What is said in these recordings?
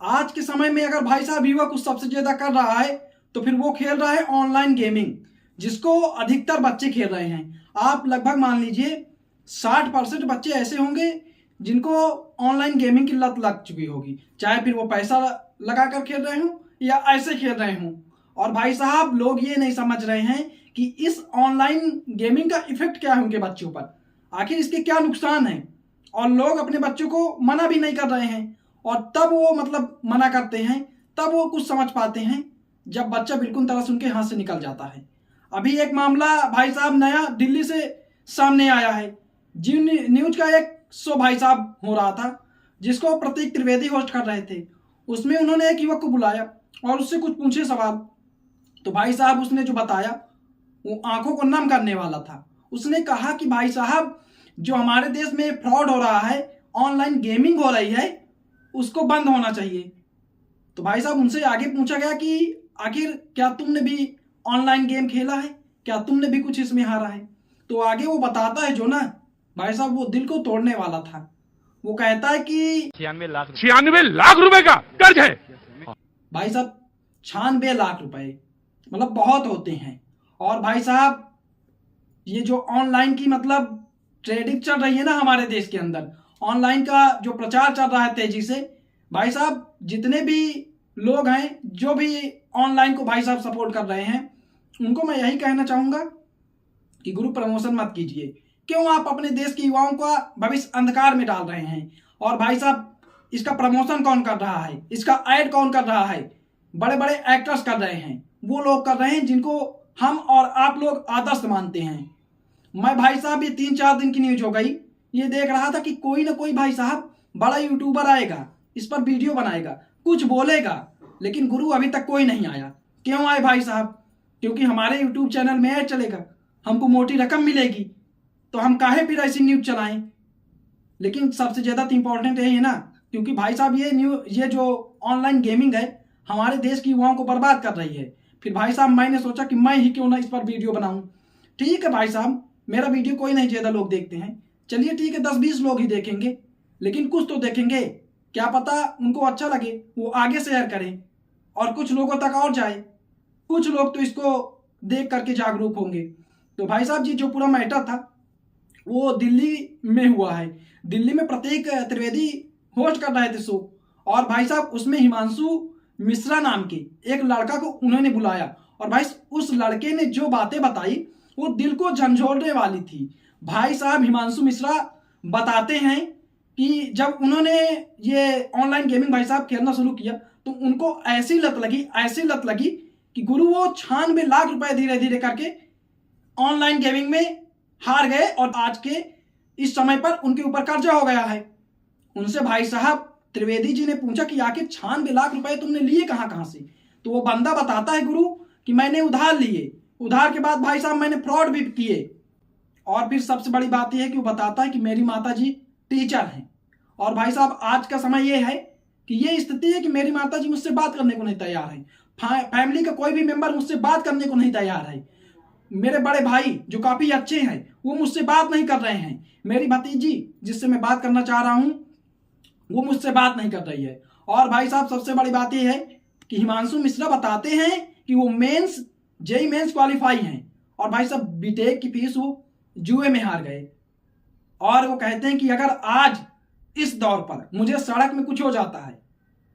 आज के समय में अगर भाई साहब युवा कुछ सबसे ज्यादा कर रहा है तो फिर वो खेल रहा है ऑनलाइन गेमिंग, जिसको अधिकतर बच्चे खेल रहे हैं। आप लगभग मान लीजिए 60% बच्चे ऐसे होंगे जिनको ऑनलाइन गेमिंग की लत लग चुकी होगी, चाहे फिर वो पैसा लगा कर खेल रहे हों या ऐसे खेल रहे हों। और भाई साहब लोग ये नहीं समझ रहे हैं कि इस ऑनलाइन गेमिंग का इफेक्ट क्या है उनके बच्चों पर, आखिर इसके क्या नुकसान है। और लोग अपने बच्चों को मना भी नहीं कर रहे हैं, और तब वो मतलब मना करते हैं, तब वो कुछ समझ पाते हैं जब बच्चा बिल्कुल तरह से उनके हाथ से निकल जाता है। अभी एक मामला भाई साहब नया दिल्ली से सामने आया है। जी न्यूज का एक शो भाई साहब हो रहा था जिसको प्रतीक त्रिवेदी होस्ट कर रहे थे। उसमें उन्होंने एक युवक को बुलाया और उससे कुछ पूछे सवाल, तो भाई साहब उसने जो बताया वो आंखों को नम करने वाला था। उसने कहा कि भाई साहब जो हमारे देश में फ्रॉड हो रहा है, ऑनलाइन गेमिंग हो रही है, उसको बंद होना चाहिए। तो भाई साहब उनसे आगे पूछा गया कि आखिर क्या तुमने भी ऑनलाइन गेम खेला है, क्या तुमने भी कुछ इसमें हारा है। तो आगे वो बताता है जो ना भाई साहब वो दिल को तोड़ने वाला था। वो कहता है कि 96 लाख रुपए का कर्ज है। भाई साहब 96 लाख रुपए मतलब बहुत होते हैं। और भाई साहब ये जो ऑनलाइन की मतलब ट्रेडिंग चल रही है ना हमारे देश के अंदर, ऑनलाइन का जो प्रचार चल रहा है तेजी से, भाई साहब जितने भी लोग हैं जो भी ऑनलाइन को भाई साहब सपोर्ट कर रहे हैं, उनको मैं यही कहना चाहूंगा कि गुरु प्रमोशन मत कीजिए। क्यों आप अपने देश के युवाओं का भविष्य अंधकार में डाल रहे हैं। और भाई साहब इसका प्रमोशन कौन कर रहा है, इसका ऐड कौन कर रहा है, बड़े बड़े एक्टर्स कर रहे हैं, वो लोग कर रहे हैं जिनको हम और आप लोग आदर्श मानते हैं। मैं भाई साहब ये 3-4 दिन की न्यूज हो गई, ये देख रहा था कि कोई ना कोई भाई साहब बड़ा यूट्यूबर आएगा, इस पर वीडियो बनाएगा, कुछ बोलेगा, लेकिन गुरु अभी तक कोई नहीं आया। क्यों आए भाई साहब? क्योंकि हमारे यूट्यूब चैनल में ऐड चलेगा, हमको मोटी रकम मिलेगी, तो हम काहे फिर ऐसी न्यूज चलाएं। लेकिन सबसे ज्यादा तो इंपॉर्टेंट यही है ना, क्योंकि भाई साहब ये जो ऑनलाइन गेमिंग है हमारे देश के युवाओं को बर्बाद कर रही है। फिर भाई साहब मैंने सोचा कि मैं ही क्यों ना इस पर वीडियो बनाऊं। ठीक है भाई साहब, मेरा वीडियो कोई नहीं ज्यादा लोग देखते हैं, चलिए ठीक है 10-20 लोग ही देखेंगे, लेकिन कुछ तो देखेंगे, क्या पता उनको अच्छा लगे, वो आगे शेयर करें और कुछ लोगों तक और जाए, कुछ लोग तो इसको देख करके जागरूक होंगे। तो भाई साहब जी जो पूरा मैटर था वो दिल्ली में हुआ है। दिल्ली में प्रतीक त्रिवेदी होस्ट कर रहे थे शो, और भाई साहब उसमें हिमांशु मिश्रा नाम के एक लड़का को उन्होंने बुलाया, और भाई उस लड़के ने जो बातें बताई वो दिल को झंझोड़ने वाली थी। भाई साहब हिमांशु मिश्रा बताते हैं कि जब उन्होंने ये ऑनलाइन गेमिंग भाई साहब खेलना शुरू किया तो उनको ऐसी लत लगी कि गुरु वो 96 लाख रुपए धीरे धीरे करके ऑनलाइन गेमिंग में हार गए, और आज के इस समय पर उनके ऊपर कर्जा हो गया है। उनसे भाई साहब त्रिवेदी जी ने पूछा कि आखिर 96 लाख रुपए तुमने लिए कहां से। तो वो बंदा बताता है गुरु कि मैंने उधार लिए, उधार के बाद भाई साहब मैंने फ्रॉड भी किए, और फिर सबसे बड़ी बात यह है कि वो बताता है कि मेरी माता जी टीचर हैं। और भाई साहब आज का समय यह है कि ये स्थिति है कि मेरी माता जी मुझसे बात करने को नहीं तैयार है, फैमिली का कोई भी मेंबर मुझसे बात करने को नहीं तैयार है, मेरे बड़े भाई जो काफी अच्छे हैं वो मुझसे बात नहीं कर रहे हैं, मेरी भतीजी जिससे मैं बात करना चाह रहा हूं वो मुझसे बात नहीं कर रही है। और भाई साहब सबसे बड़ी बात यह है कि हिमांशु मिश्रा बताते हैं कि वो जेई मेंस क्वालिफाई हैं, और भाई साहब बीटेक की फीस वो जुए में हार गए। और वो कहते हैं कि अगर आज इस दौर पर मुझे सड़क में कुछ हो जाता है,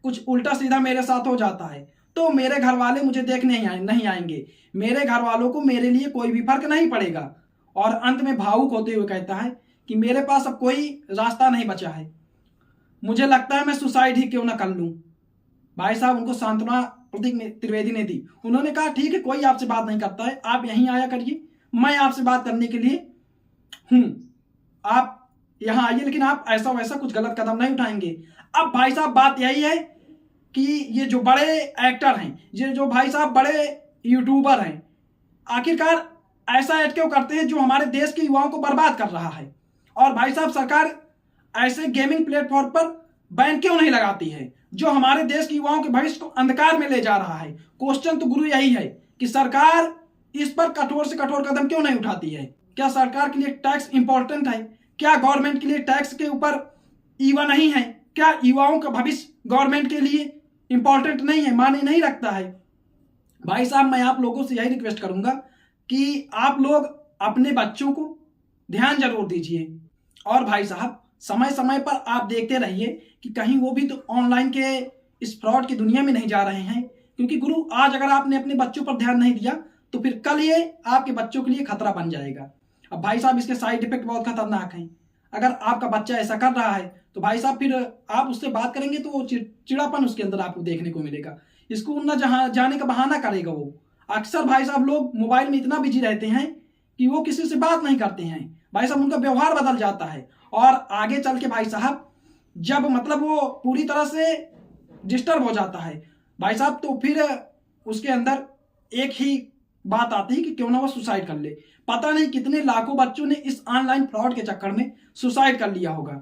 कुछ उल्टा सीधा मेरे साथ हो जाता है, तो मेरे घर वाले मुझे देखने नहीं आएंगे, मेरे घर वालों को मेरे लिए कोई भी फर्क नहीं पड़ेगा। और अंत में भावुक होते हुए कहता है कि मेरे पास अब कोई रास्ता नहीं बचा है, मुझे लगता है मैं सुसाइड ही क्यों ना कर लूं। भाई साहब उनको सांत्वना प्रतीक त्रिवेदी ने दी। उन्होंने कहा ठीक है कोई आपसे बात नहीं करता है, आप यहीं आया करिए, मैं आपसे बात करने के लिए हूं, आप यहां आइए, लेकिन आप ऐसा वैसा कुछ गलत कदम नहीं उठाएंगे। अब भाई साहब बात यही है कि ये जो बड़े एक्टर हैं, ये जो भाई साहब बड़े यूट्यूबर हैं, आखिरकार ऐसा ऐड क्यों करते हैं जो हमारे देश के युवाओं को बर्बाद कर रहा है। और भाई साहब सरकार ऐसे गेमिंग प्लेटफॉर्म पर बैन क्यों नहीं लगाती है जो हमारे देश के युवाओं के भविष्य को अंधकार में ले जा रहा है। क्वेश्चन तो गुरु यही है कि सरकार इस पर कठोर से कठोर कदम क्यों नहीं उठाती है। क्या सरकार के लिए टैक्स इंपॉर्टेंट है? क्या गवर्नमेंट के लिए टैक्स के ऊपर ईवा नहीं है? क्या युवाओं का भविष्य गवर्नमेंट के लिए इंपॉर्टेंट नहीं है, मायने नहीं रखता है। भाई साहब मैं आप लोगों से यही रिक्वेस्ट करूंगा कि आप लोग अपने बच्चों को ध्यान जरूर दीजिए। और भाई साहब समय समय पर आप देखते रहिए कि कहीं वो भी तो ऑनलाइन के इस फ्रॉड की दुनिया में नहीं जा रहे हैं, क्योंकि गुरु आज अगर आपने अपने बच्चों पर ध्यान नहीं दिया तो फिर कल ये आपके बच्चों के लिए खतरा बन जाएगा। अब भाई साहब इसके साइड इफेक्ट बहुत खतरनाक हैं। अगर आपका बच्चा ऐसा कर रहा है तो भाई साहब फिर आप उससे बात करेंगे तो वो चिड़चिड़ापन उसके अंदर आपको देखने को मिलेगा। स्कूल न जहाँ जाने का बहाना करेगा वो। अक्सर भाई साहब लोग मोबाइल में इतना बिजी रहते हैं कि वो किसी से बात नहीं करते हैं। भाई साहब उनका व्यवहार बदल जाता है और आगे चल के भाई साहब जब मतलब वो पूरी तरह से डिस्टर्ब हो जाता है भाई साहब, तो फिर उसके अंदर एक ही बात आती है कि क्यों ना वो सुसाइड कर ले। पता नहीं कितने लाखों बच्चों ने इस ऑनलाइन फ्रॉड के चक्कर में सुसाइड कर लिया होगा।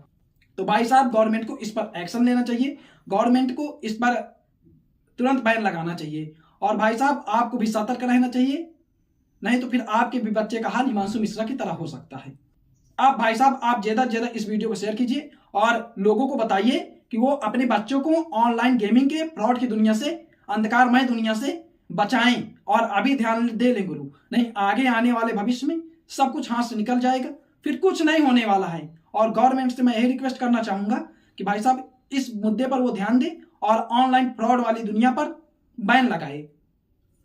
तो भाई साहब गवर्नमेंट को इस पर एक्शन लेना चाहिए, गवर्नमेंट को इस पर तुरंत बैन लगाना चाहिए। और भाई साहब आपको भी सतर्क रहना चाहिए, नहीं तो फिर आपके भी बच्चे का हाल हिमांशु मिश्रा की तरह हो सकता है। अब भाई साहब आप ज्यादा से ज्यादा इस वीडियो को शेयर कीजिए और लोगों को बताइए कि वो अपने बच्चों को ऑनलाइन गेमिंग के फ्रॉड की दुनिया से, अंधकारमय दुनिया से बचाएं। और अभी ध्यान दे लें गुरु, नहीं आगे आने वाले भविष्य में सब कुछ हाथ से निकल जाएगा, फिर कुछ नहीं होने वाला है। और गवर्नमेंट से मैं यही रिक्वेस्ट करना चाहूंगा कि भाई साहब इस मुद्दे पर वो ध्यान दे और ऑनलाइन फ्रॉड वाली दुनिया पर बैन लगाए।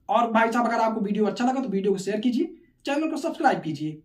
और भाई साहब अगर आपको वीडियो अच्छा लगा तो वीडियो को शेयर कीजिए, चैनल को सब्सक्राइब कीजिए।